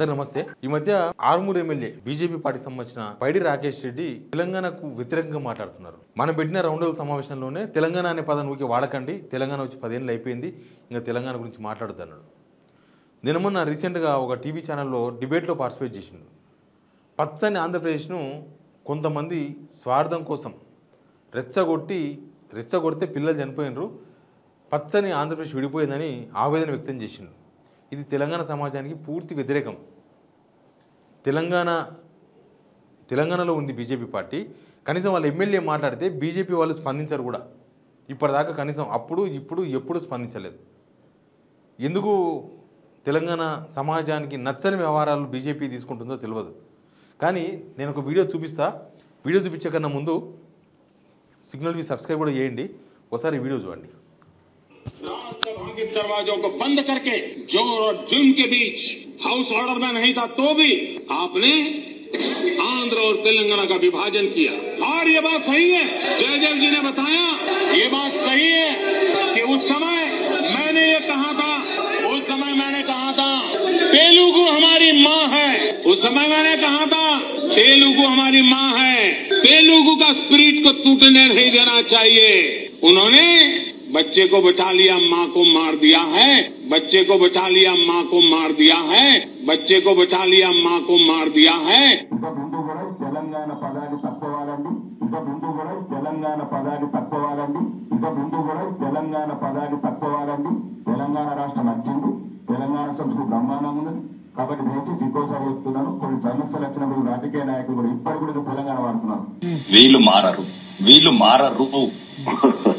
అందరూ నమస్తే। ఈ మధ్య ఆర్మూర్ ఎమ్మెల్యే బీజేపీ పార్టీకి సంబంధించిన పైడి రాకేష్ రెడ్డి తెలంగాణకు వ్యతిరేకంగా మాట్లాడుతున్నారు। మనం పెట్టిన రౌండ్ సమావేశంలోనే తెలంగాణ అనే పదాన్ని ఊకే వాడకండి, తెలంగాణ వచ్చి 10 ఏళ్ళు అయిపోయింది, ఇంకా తెలంగాణ గురించి మాట్లాడుతున్నాడు। నేను మొన్న రీసెంట్గా ఒక టీవీ ఛానల్లో డిబేట్లో పార్టిసిపేట్ చేసిండు। పచ్చని ఆంధ్రప్రదేశ్ను కొంతమంది స్వార్థం కోసం రెచ్చగొడితే పిల్లలు చనిపోయినరు, పచ్చని ఆంధ్రప్రదేశ్ విడిపోయిందని ఆవేదన వ్యక్తం చేసిండు। ఇది తెలంగాణ సమాజానికి పూర్తి వ్యతిరేకం। తెలంగాణలో ఉంది బీజేపీ పార్టీ, కనీసం వాళ్ళ ఎమ్మెల్యే మాట్లాడితే బీజేపీ వాళ్ళు స్పందించరు కూడా, ఇప్పటిదాకా కనీసం ఇప్పుడు ఎప్పుడు స్పందించలేదు। ఎందుకు తెలంగాణ సమాజానికి నచ్చని వ్యవహారాలు బీజేపీ తీసుకుంటుందో తెలియదు। కానీ నేను ఒక వీడియో చూపిస్తా, వీడియో చూపించే కన్నా ముందు సిగ్నల్ వి సబ్స్క్రైబ్ కూడా చేయండి, ఒకసారి వీడియో చూడండి। राज्यसभा के दरवाजों को बंद करके जोर और जुल्म के बीच हाउस ऑर्डर में नहीं था तो भी आपने आंध्र और तेलंगाना का विभाजन किया। और ये बात सही है, जयदेव जी ने बताया, ये बात सही है कि उस समय मैंने ये कहा था, तेलुगु हमारी माँ है। उस समय मैंने कहा था तेलुगु हमारी माँ है, तेलुगु का स्पिरिट को टूटने नहीं देना चाहिए। उन्होंने बच्चे को बचा लिया, माँ को मार दिया है, बच्चे को बचा लिया, माँ को मार दिया है, बच्चे को बचा लिया, माँ को मार दिया है। తెలంగాణ పదాన్ని తక్కువాలండి, తెలంగాణ పదాన్ని తక్కువాలండి, తెలంగాణ పదాన్ని తక్కువాలండి। తెలంగాణ రాష్ట్రం వచ్చింది, తెలంగాణ సంస్కృతి బ్రహ్మాండంగా ఉన్నది కాబట్టి దయచేసి ఇంకోసారి చెప్తున్నాను, కొన్ని సమస్యలు వచ్చినప్పుడు రాజకీయ నాయకులు కూడా ఇప్పటికి కూడా తెలంగాణ వాడుతున్నారు। వీళ్ళు మారరు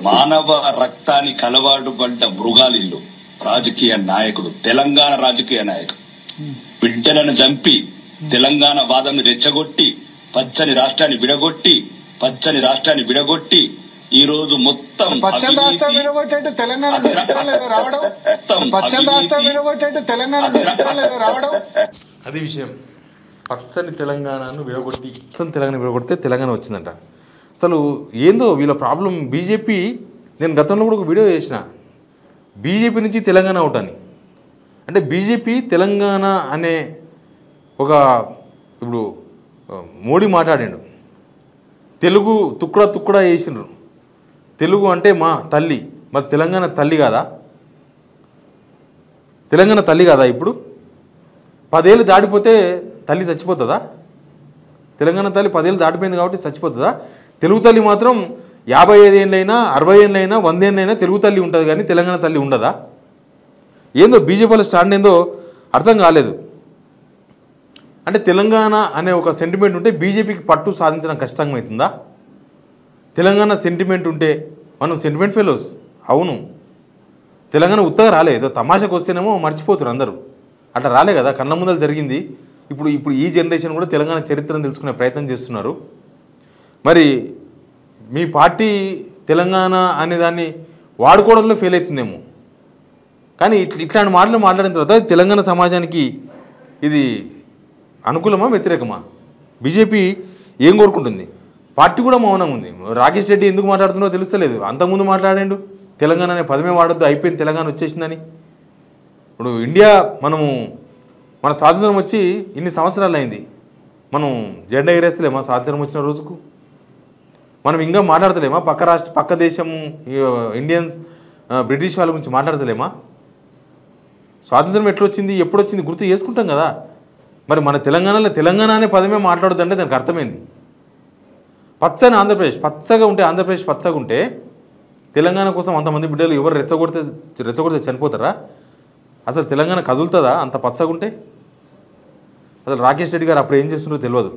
మానవ రక్తాన్ని కలవాడు పడ్డ మృగాలిల్లు రాజకీయ నాయకుడు, తెలంగాణ రాజకీయ నాయకుడు బిడ్డలను చంపి తెలంగాణ వాదం రెచ్చగొట్టి పచ్చని రాష్ట్రాన్ని విడగొట్టి ఈ రోజు మొత్తం పచ్చని రాష్ట్రం విడగొట్టి తెలంగాణ రావడం అది విషయం। పచ్చని తెలంగాణను విడగొడితే తెలంగాణ వచ్చిందంట। అసలు ఏందో వీళ్ళ ప్రాబ్లం। బీజేపీ, నేను గతంలో కూడా ఒక వీడియో చేసిన, బీజేపీ నుంచి తెలంగాణ అవుట్ అని, అంటే బీజేపీ తెలంగాణ అనే ఒక, ఇప్పుడు మోడీ మాట్లాడిండు, తెలుగు తుక్కుడా వేసిండ్రు, తెలుగు అంటే మా తల్లి, మరి తెలంగాణ తల్లి కాదా? తెలంగాణ తల్లి కాదా? ఇప్పుడు 10 ఏళ్ళు దాటిపోతే తల్లి చచ్చిపోతుందా? తెలంగాణ తల్లి 10 ఏళ్ళు దాటిపోయింది కాబట్టి చచ్చిపోతుందా? తెలుగు తల్లి మాత్రం 55 ఏళ్ళైనా 60 ఏళ్ళైనా 100 ఏళ్ళైనా తెలుగు తల్లి ఉంటుంది, కానీ తెలంగాణ తల్లి ఉండదా? ఏందో బీజేపీలో స్టాండ్ ఏందో అర్థం కాలేదు। అంటే తెలంగాణ అనే ఒక సెంటిమెంట్ ఉంటే బీజేపీకి పట్టు సాధించడం కష్టమవుతుందా? తెలంగాణ సెంటిమెంట్ ఉంటే మనం సెంటిమెంట్ ఫెలోస్ అవును, తెలంగాణ ఉత్తగా రాలే, ఏదో తమాషకు వస్తేనేమో మర్చిపోతారు అందరూ, అట్లా రాలే కదా, కళ్ళ ముందర జరిగింది। ఇప్పుడు ఈ జనరేషన్ కూడా తెలంగాణ చరిత్రను తెలుసుకునే ప్రయత్నం చేస్తున్నారు। మరి మీ పార్టీ తెలంగాణ అనే దాన్ని వాడుకోవడంలో ఫెయిల్ అవుతుందేమో, కానీ ఇట్లాంటి మాటలు మాట్లాడిన తర్వాత తెలంగాణ సమాజానికి ఇది అనుకూలమా వ్యతిరేకమా? బీజేపీ ఏం కోరుకుంటుంది? పార్టీ కూడా మౌనంగా ఉంది। రాకేష్ రెడ్డి ఎందుకు మాట్లాడుతున్నారో తెలుస్తలేదు, అంతకుముందు మాట్లాడాడు తెలంగాణ అనే పదమే వాడొద్దు, అయిపోయింది తెలంగాణ వచ్చేసిందని। ఇప్పుడు ఇండియా మన స్వాతంత్రం వచ్చి ఇన్ని సంవత్సరాలు అయింది, మనం జెండా ఎగరేస్తలేమా స్వాతంత్రం వచ్చిన రోజుకు? మనం ఇంకా మాట్లాడతలేమా పక్క దేశము ఇండియన్స్ బ్రిటిష్ వాళ్ళ గురించి మాట్లాడతలేమా? స్వాతంత్రం ఎట్లొచ్చింది ఎప్పుడు వచ్చింది గుర్తు చేసుకుంటాం కదా। మరి మన తెలంగాణ అనే పదమే మాట్లాడొద్దంటే దానికి అర్థమైంది। పచ్చని ఆంధ్రప్రదేశ్, ఆంధ్రప్రదేశ్ పచ్చగా ఉంటే తెలంగాణ కోసం అంతమంది బిడ్డలు ఎవరు రెచ్చగొడితే చనిపోతారా? అసలు తెలంగాణ కదులుతుందా అంత పచ్చగా ఉంటే? అసలు రాకేష్ రెడ్డి గారు అప్పుడు ఏం చేస్తుండో తెలియదు,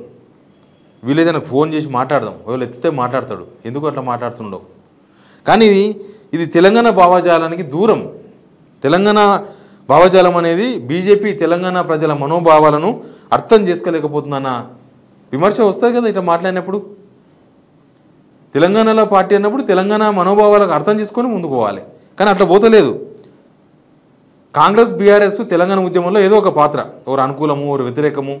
వీళ్ళేదైనా ఫోన్ చేసి మాట్లాడదాం, ఒకవేళ ఎత్తితే మాట్లాడతాడు, ఎందుకు అట్లా మాట్లాడుతుండో। కానీ ఇది తెలంగాణ భావజాలానికి దూరం। తెలంగాణ భావజాలం అనేది బీజేపీ తెలంగాణ ప్రజల మనోభావాలను అర్థం చేసుకోలేకపోతుందన్న విమర్శ వస్తుంది కదా ఇట్లా మాట్లాడినప్పుడు। తెలంగాణలో పార్టీ అన్నప్పుడు తెలంగాణ మనోభావాలకు అర్థం చేసుకొని ముందుకు పోవాలి, కానీ అట్లా పోతలేదు। కాంగ్రెస్ బీఆర్ఎస్ తెలంగాణ ఉద్యమంలో ఏదో ఒక పాత్ర, ఒకరు అనుకూలము ఒకరు వ్యతిరేకము।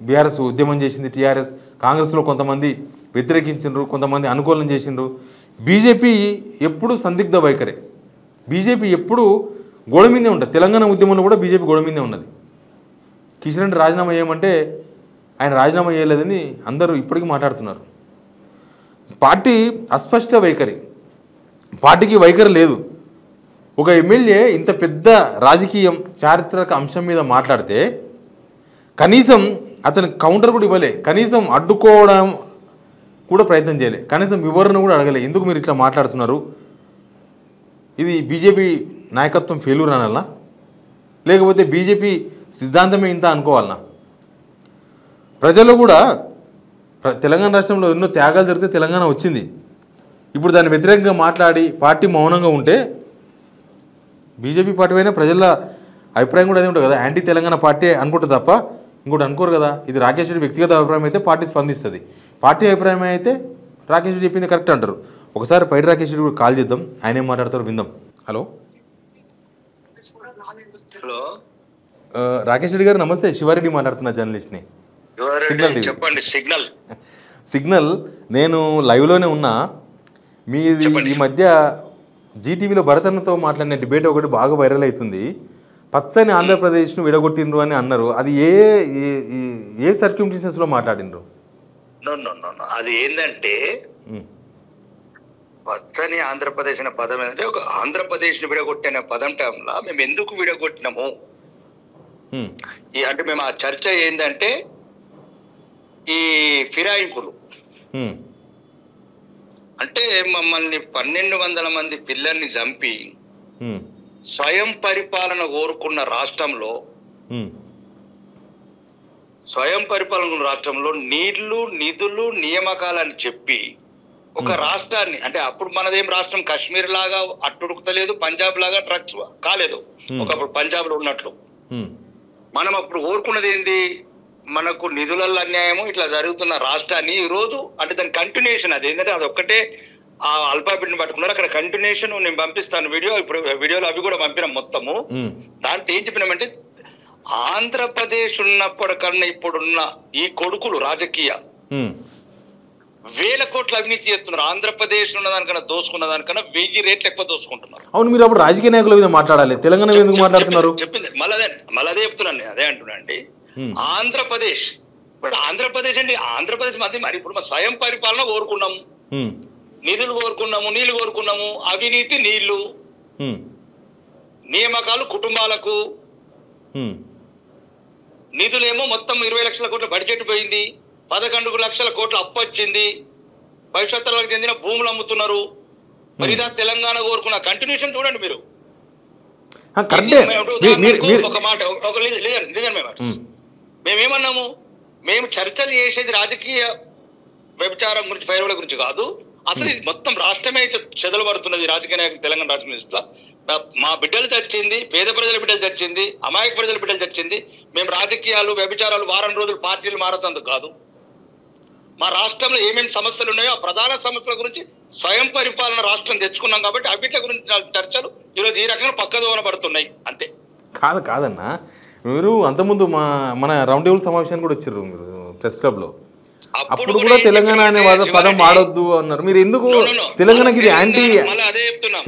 బీఆర్ఎస్ ఉద్యమం చేసింది, టీఆర్ఎస్ కాంగ్రెస్లో కొంతమంది వ్యతిరేకించిండ్రు, కొంతమంది అనుకూలం చేసిండ్రు। బీజేపీ ఎప్పుడు సందిగ్ధ వైఖరే, బీజేపీ ఎప్పుడు గోడ మీదే ఉంటుంది। తెలంగాణ ఉద్యమంలో కూడా బీజేపీ గోడ మీదే ఉన్నది। కిషన్ రెడ్డి రాజీనామా చేయమంటే ఆయన రాజీనామా చేయలేదని అందరూ ఇప్పటికీ మాట్లాడుతున్నారు. పార్టీ అస్పష్ట వైఖరి, పార్టీకి వైఖరి లేదు. ఒక ఎమ్మెల్యే ఇంత పెద్ద రాజకీయం చారిత్రక అంశం మీద మాట్లాడితే కనీసం అతను కౌంటర్ కూడా ఇవ్వలే, కనీసం అడ్డుకోవడం కూడా ప్రయత్నం చేయలే, కనీసం వివరణ కూడా అడగలే. ఎందుకు మీరు ఇట్లా మాట్లాడుతున్నారు? ఇది బీజేపీ నాయకత్వం ఫెయిల్యూర్ అనాలనా, లేకపోతే బీజేపీ సిద్ధాంతమే ఇంత అనుకోవాలనా? ప్రజలు కూడా తెలంగాణ రాష్ట్రంలో ఎన్నో త్యాగాలు జరిగితే తెలంగాణ వచ్చింది. ఇప్పుడు దాన్ని వ్యతిరేకంగా మాట్లాడి పార్టీ మౌనంగా ఉంటే బీజేపీ పార్టీ అయినా ప్రజల అభిప్రాయం కూడా అదే ఉంటుంది కదా, యాంటీ తెలంగాణ పార్టీ అనుకుంటుంది తప్ప ఇంకోటి అనుకోరు కదా. ఇది రాకేష్ రెడ్డి వ్యక్తిగత అభిప్రాయం అయితే పార్టీ స్పందిస్తుంది, పార్టీ అభిప్రాయం అయితే రాకేష్ రెడ్డి చెప్పింది కరెక్ట్ అంటారు. ఒకసారి పైడి రాకేష్ రెడ్డి కూడా కాల్ చేద్దాం, ఆయన ఏం మాట్లాడతారో విందాం. హలో హలో రాకేష్ రెడ్డి గారు నమస్తే, శివారెడ్డి మాట్లాడుతున్నా, జర్నలిస్ట్ని. చెప్పండి. సిగ్నల్ నేను లైవ్లోనే ఉన్నా. మీది ఈ మధ్య జీటీవీలో భరతన్నతో మాట్లాడిన డిబేట్ ఒకటి బాగా వైరల్ అవుతుంది. పచ్చని ఆంధ్రప్రదేశ్ను విడగొట్టిండ్రు అని అన్నారు. అది ఏ సర్క్యూమ్స్టెన్సెస్లో మాట్లాడిండ్రు? అది ఏంటంటే పచ్చని ఆంధ్రప్రదేశ్ అనే పదం ఏంటంటే ఒక ఆంధ్రప్రదేశ్ ని విడగొట్టిన పదం టైంలో మేము ఎందుకు విడగొట్టినాము అంటే మేము ఆ చర్చ ఏంటంటే ఈ ఫిరాయింపులు అంటే మమ్మల్ని 1200 మంది పిల్లల్ని చంపి స్వయం పరిపాలన కోరుకున్న రాష్ట్రంలో నీళ్లు నిధులు నియామకాలని చెప్పి ఒక రాష్ట్రాన్ని అంటే అప్పుడు మనదేం రాష్ట్రం కాశ్మీర్ లాగా అట్టుడుకుతలేదు, పంజాబ్ లాగా డ్రగ్స్ కాలేదు ఒకప్పుడు పంజాబ్ లో ఉన్నట్లు. మనం అప్పుడు కోరుకున్నది ఏంది, మనకు నిధులలో అన్యాయము ఇట్లా జరుగుతున్న రాష్ట్రాన్ని ఈ రోజు అంటే దాని కంటిన్యూషన్ అది ఏంటంటే అది ఒక్కటే ఆ అల్పాబిడ్ని పట్టుకున్నారు. అక్కడ కంటిన్యూషన్ నేను పంపిస్తాను వీడియో, ఇప్పుడు వీడియోలు అవి కూడా పంపినాం మొత్తము. దాంట్లో ఏం చెప్పినామంటే ఆంధ్రప్రదేశ్ ఉన్నప్పటికన్నా ఇప్పుడున్న ఈ కొడుకులు రాజకీయ 1000 కోట్ల అవినీతి చేస్తున్నారు. ఆంధ్రప్రదేశ్ ఉన్న దానికన్నా దోసుకున్న దానికన్నా 1000 రెట్లు ఎక్కువ దోసుకుంటున్నారు. అవును, మీరు అప్పుడు రాజకీయ నాయకుల మీద మాట్లాడాలి, తెలంగాణ ఎందుకు మాట్లాడుతున్నారు? చెప్పింది మళ్ళీ చెప్తున్నాను, అదే అంటున్నా అండి. ఆంధ్రప్రదేశ్ ఇప్పుడు ఆంధ్రప్రదేశ్ అండి, ఆంధ్రప్రదేశ్ మధ్య మరి ఇప్పుడు స్వయం పరిపాలన కోరుకున్నాము, నిధులు కోరుకున్నాము, నీళ్లు కోరుకున్నాము, అవినీతి నీళ్లు, నియామకాలు కుటుంబాలకు, నిధులేమో మొత్తం 20 లక్షల కోట్ల బడ్జెట్ పోయింది, 11 లక్షల కోట్ల అప్పు వచ్చింది, భవిష్యత్తులకు చెందిన భూములు అమ్ముతున్నారు. మరి ఇదా తెలంగాణ కోరుకున్న కంటిన్యూషన్ చూడండి మీరు. ఒక మాట మేమేమన్నాము, మేము చర్చలు చేసేది రాజకీయ వ్యభిచారం గురించి, ఫైర్ల గురించి కాదు, అసలు ఇది మొత్తం రాష్ట్రమే ఇట్లా చెదలు పడుతున్నది. రాజకీయ నాయకులు తెలంగాణ రాజకీయ మా బిడ్డలు చచ్చింది, పేద ప్రజల బిడ్డలు చచ్చింది, అమాయక ప్రజల బిడ్డలు చచ్చింది. మేము రాజకీయాలు వ్యభిచారాలు వారం రోజులు పార్టీలు మారతందుకు కాదు. మా రాష్ట్రంలో ఏమేమి సమస్యలు ఉన్నాయో ఆ ప్రధాన సమస్యల గురించి స్వయం పరిపాలన రాష్ట్రం తెచ్చుకున్నాం కాబట్టి అవిట్ల గురించి చర్చలు ఈరోజు ఈ రకంగా పక్కదోన పడుతున్నాయి అంతే. కాదన్నా, మీరు అంతకుముందు మన రౌండ్ టేబుల్ సమావేశానికి కూడా వచ్చారు మీరు ప్రెస్ క్లబ్ లో, అప్పుడు కూడా తెలంగాణ అనే పదం వాడొద్దు అన్నారు. మీరు ఎందుకు తెలంగాణకి ఇది యాంటీ,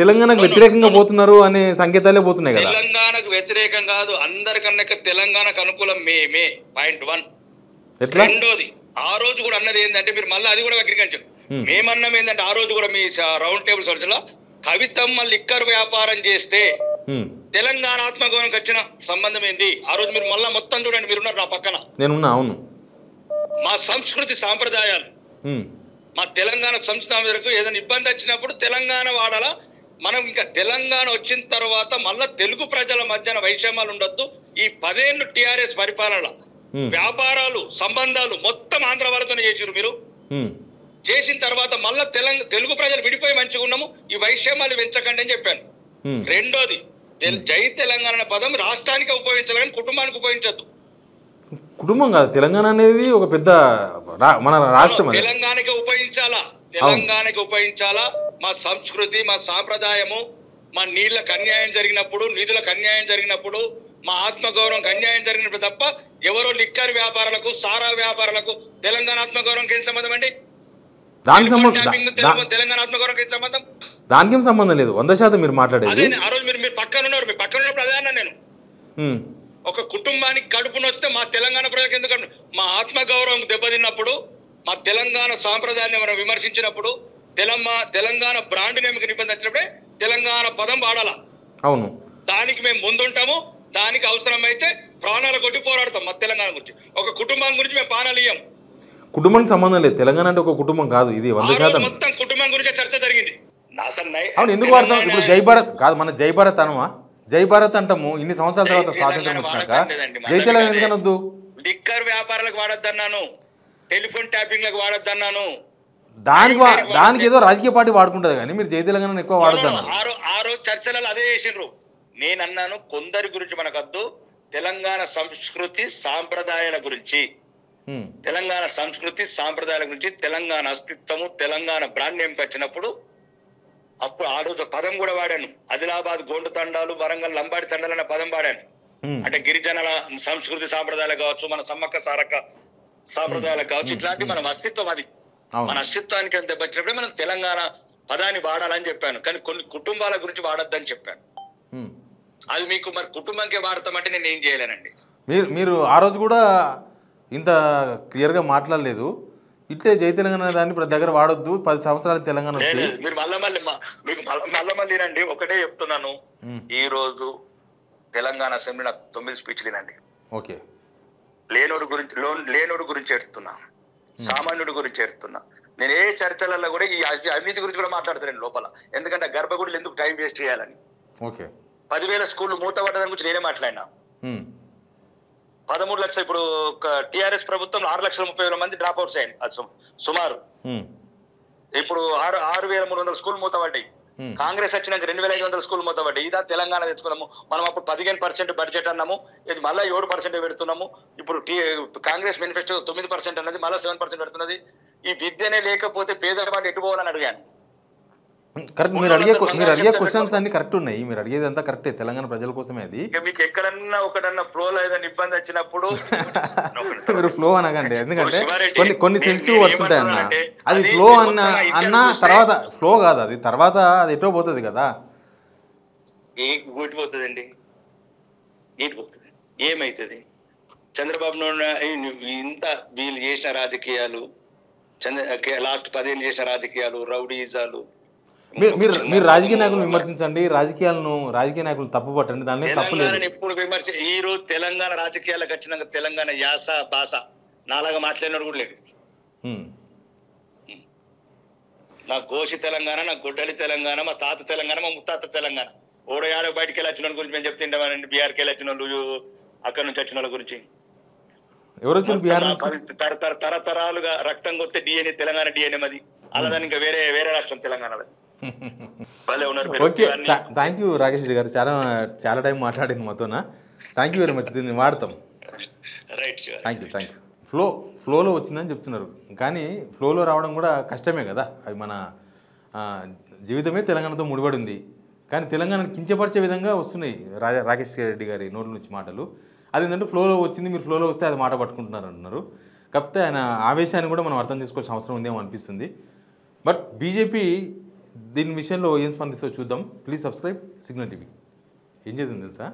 తెలంగాణకు వ్యతిరేకంగా పోతున్నారు అనే సంకేతాలే పోతున్నాయి కదా? తెలంగాణకు వ్యతిరేకం కాదు, అందరికన్నా తెలంగాణకు అనుకూలం మేమే. పాయింట్ 1. రెండోది ఆ రోజు కూడా అన్నది ఏంటంటే మీరు మళ్ళీ అది కూడా వక్రీకరించారు. మేమన్నాం ఏంటంటే ఆ రోజు కూడా మీ రౌండ్ టేబుల్ సభలో కవితమ్మ లిక్కర్ వ్యాపారం చేస్తే తెలంగాణ ఆత్మగౌరవానికి వచ్చిన సంబంధం ఏంది? ఆ రోజు మీరు మళ్ళా మొత్తం చూడండి, మీరున్నారు నా పక్కన. నేనున్నా. అవును, మా సంస్కృతి సాంప్రదాయాలు, మా తెలంగాణ సంస్థకు ఏదైనా ఇబ్బంది వచ్చినప్పుడు తెలంగాణ వాడాలా. మనం ఇంకా తెలంగాణ వచ్చిన తర్వాత మళ్ళా తెలుగు ప్రజల మధ్యన వైషమ్యాలు ఉండొద్దు. ఈ 10 ఏళ్ళు టిఆర్ఎస్ పరిపాలన వ్యాపారాలు సంబంధాలు మొత్తం ఆంధ్ర వాళ్ళతోనే చేసిరు. మీరు చేసిన తర్వాత మళ్ళా తెలుగు ప్రజలు విడిపోయి మంచిగా ఉన్నాము, ఈ వైషమ్యాలు పెంచకండి అని చెప్పాను. రెండోది, జై తెలంగాణ అనే పదం రాష్ట్రానికి ఉపయోగించాలని కుటుంబానికి ఉపయోగించద్దు. కుటుంబం కాదు, తెలంగాణ అనేది ఒక పెద్ద మన రాష్ట్రం. తెలంగాణకి ఉపయోగించాలా. మా సంస్కృతి, మా సాంప్రదాయము, మా నీళ్లకు అన్యాయం జరిగినప్పుడు, నిధులకు అన్యాయం జరిగినప్పుడు, మా ఆత్మగౌరవంకి అన్యాయం జరిగినప్పుడు తప్ప ఎవరో లిక్కర్ వ్యాపారాలకు, సారా వ్యాపారాలకు తెలంగాణ ఆత్మగౌరవంకి ఏం సంబంధం అండి? తెలంగాణ ఆత్మగౌరవంకి ఏం సంబంధం? దానికి ఏం సంబంధం లేదు. 100% మీరు మాట్లాడేది ఆ రోజు మీరు పక్కన ఉన్నారు, మీ పక్కన ఉన్నప్పుడు అదే అన్నా నేను. ఒక కుటుంబానికి కడుపును వస్తే మా తెలంగాణ ప్రజలకు ఎందుకంటే మా ఆత్మగౌరవం దెబ్బతిన్నప్పుడు, మా తెలంగాణ సాంప్రదాయాన్ని మనం విమర్శించినప్పుడు, తెలంగాణ బ్రాండ్ నేమ్కి నిబంధన వచ్చినప్పుడే తెలంగాణ పదం వాడాలా. అవును, దానికి మేము ముందుంటాము. దానికి అవసరమైతే ప్రాణాలు కొట్టి పోరాడతాం. మా తెలంగాణ గురించి, ఒక కుటుంబం గురించి మేము ప్రాణాలు ఇయ్యం. కుటుంబానికి సంబంధం లేదు. తెలంగాణ అంటే ఒక కుటుంబం కాదు, ఇది 100%. మొత్తం కుటుంబం గురించే చర్చ జరిగింది. అవును, ఎందుకు వాడతాం ఇప్పుడు? జై భారత్ కాదు, మన జై భారత్ అనమా? జై భారత్ అంటాము ఇన్ని సంవత్సరాల తర్వాత స్వాతంత్రం వచ్చినాక. జై తెలంగాణ ఎందుకనొద్దు? లిక్కర్ వ్యాపారాలకు వాడొద్దన్నాను, టెలిఫోన్ ట్యాపింగ్లకు వాడొద్దన్నాను. దానికి ఏదో రాజకీయ పార్టీ వాడుకుంటది, కానీ మీరు జై తెలంగాణ ఎక్కువ వాడొద్దన్నారు. ఆ రోజు చర్చలలో అదే చేసిండ్రు. నేనన్నాను కొందరి గురించి మనకద్దు, తెలంగాణ సంస్కృతి సాంప్రదాయాల గురించి, తెలంగాణ సంస్కృతి సాంప్రదాయాల గురించి, తెలంగాణ అస్తిత్వము, తెలంగాణ బ్రాండ్ నేమ్కి వచ్చినప్పుడు అప్పుడు ఆ రోజు పదం కూడా వాడాను. ఆదిలాబాద్ గోండు తండాలు, వరంగల్ లంబాడి తండాలు అనే పదం వాడాను. అంటే గిరిజనుల సంస్కృతి సాంప్రదాయాలు కావచ్చు, మన సమ్మక్క సారక్క సాంప్రదాయాలు కావచ్చు, ఇట్లాంటి మన అస్తిత్వం, అది మన అస్తిత్వానికి అంత వచ్చినప్పుడే మనం తెలంగాణ పదాన్ని వాడాలని చెప్పాను. కానీ కొన్ని కుటుంబాల గురించి వాడొద్దని చెప్పాను. అది మీకు మరి కుటుంబంకే వాడతామంటే నేను ఏం చేయలేనండి. మీరు ఆ రోజు కూడా ఇంత క్లియర్గా మాట్లాడలేదు. ఇట్లే జై తెలంగాణ దాన్ని ప్రతి దగ్గర వాడొద్దు, 10 సంవత్సరాల తెలంగాణ వచ్చి మీరు మళ్ళీ రండి. ఒకటే చెప్తున్నాను, ఈ రోజు తెలంగాణ అసెంబ్లీ నాకు 9 స్పీచ్లు వినండి. ఓకే, లేనోడు గురించి ఎడుతున్నా, సామాన్యుడి గురించి ఎడుతున్నా. నేను ఏ చర్చలలో కూడా ఈ అవినీతి గురించి కూడా మాట్లాడుతున్నాను లోపల. ఎందుకంటే గర్భగుడులు ఎందుకు టైం వేస్ట్ చేయాలని. ఓకే, 10,000 స్కూళ్ళు మూతపడ్డదాని గురించి నేనే మాట్లాడినా. 13 లక్షలు, ఇప్పుడు టిఆర్ఎస్ ప్రభుత్వం 6,30,000 మంది డ్రాప్ అవుట్స్ అయ్యాయి సుమారు. ఇప్పుడు 6,300 స్కూల్ మూతపడ్డాయి. కాంగ్రెస్ వచ్చినాక 2,500 స్కూల్ మూతపడ్డాయి. ఇదా తెలంగాణ తెచ్చుకున్నాము మనం. అప్పుడు 15% బడ్జెట్ అన్నాము, ఇది మళ్ళీ 7% పెడుతున్నాము. ఇప్పుడు కాంగ్రెస్ మేనిఫెస్టో 9% అన్నది, మళ్ళీ 7% పెడుతున్నది. ఈ విద్యనే లేకపోతే పేదవాడు ఎటు పోవాలని అడిగాను. కరెక్ట్, మీరు అడిగే క్వశ్చన్స్ అన్ని కరెక్ట్ ఉన్నాయి. మీరు అడిగేది అంతా కరెక్టే, తెలంగాణ ప్రజల కోసమే. అది మీకు ఎక్కడన్నా ఒకటన్నా ఫ్లో ఏదైనా ఇబ్బంది వచ్చినప్పుడు మీరు ఫ్లో అనకండి, ఎందుకంటే కొన్ని సెన్సిటివ్ వర్డ్స్ ఉంటాయి అన్న. అది ఫ్లో అన్న తర్వాత ఫ్లో కాదు, అది తర్వాత అది ఎటో పోతుంది కదా. పోతుందండి, పోతుంది. ఏమైతుంది? చంద్రబాబు ఇంత వీళ్ళు చేసిన రాజకీయాలు, లాస్ట్ 10 ఏళ్ళు చేసిన రాజకీయాలు, రౌడీజాలు. మీరు రాజకీయ నాయకులను విమర్శించండి, రాజకీయ నాయకులు తప్పు పట్టండి, దానిలో తప్పు లేదు. ఎప్పుడు ఈ రోజు తెలంగాణ రాజకీయాలకు వచ్చినాక తెలంగాణ యాస భాష నాలాగా మాట్లాడినాడు కూడా లేడు. నా గోషి తెలంగాణ, నా గొడ్డలి తెలంగాణ, మా తాత తెలంగాణ, మా ముత్తాత తెలంగాణ. ఓడయాడ బయటికి వెళ్ళి వచ్చిన గురించి మేము చెప్తుంటామండి. బీఆర్కి వెళ్ళి వచ్చిన వాళ్ళు, అక్కడి నుంచి వచ్చిన వాళ్ళ గురించి. తరతరాలుగా రక్తం కొత్తే డిఎన్ఏ తెలంగాణ డిఎన్ఏ అది. అలాదని ఇంకా వేరే రాష్ట్రం Telangana. Okay, thank you Rakesh Reddy గారు, చాలా టైం మాట్లాడింది మాతోనా. థ్యాంక్ యూ వెరీ మచ్, దీన్ని వాడతాం. Thank you. ఫ్లోలో వచ్చిందని చెప్తున్నారు, కానీ ఫ్లోలో రావడం కూడా కష్టమే కదా. అవి మన జీవితమే తెలంగాణతో ముడిపడి ఉంది, కానీ తెలంగాణను కించపరిచే విధంగా వస్తున్నాయి రాకేష్ రెడ్డి గారి నోట్ల నుంచి మాటలు. అదేంటంటే ఫ్లోలో వచ్చింది, మీరు ఫ్లోలో వస్తే అది మాట పట్టుకుంటున్నారు అంటున్నారు. కాకపోతే ఆయన ఆవేశాన్ని కూడా మనం అర్థం చేసుకోవాల్సిన అవసరం ఉందేమో అనిపిస్తుంది. బట్ బీజేపీ దీని విషయంలో ఏం స్పందిస్తో చూద్దాం. Please subscribe signal TV. ఏం చేద్దాం తెలుసా?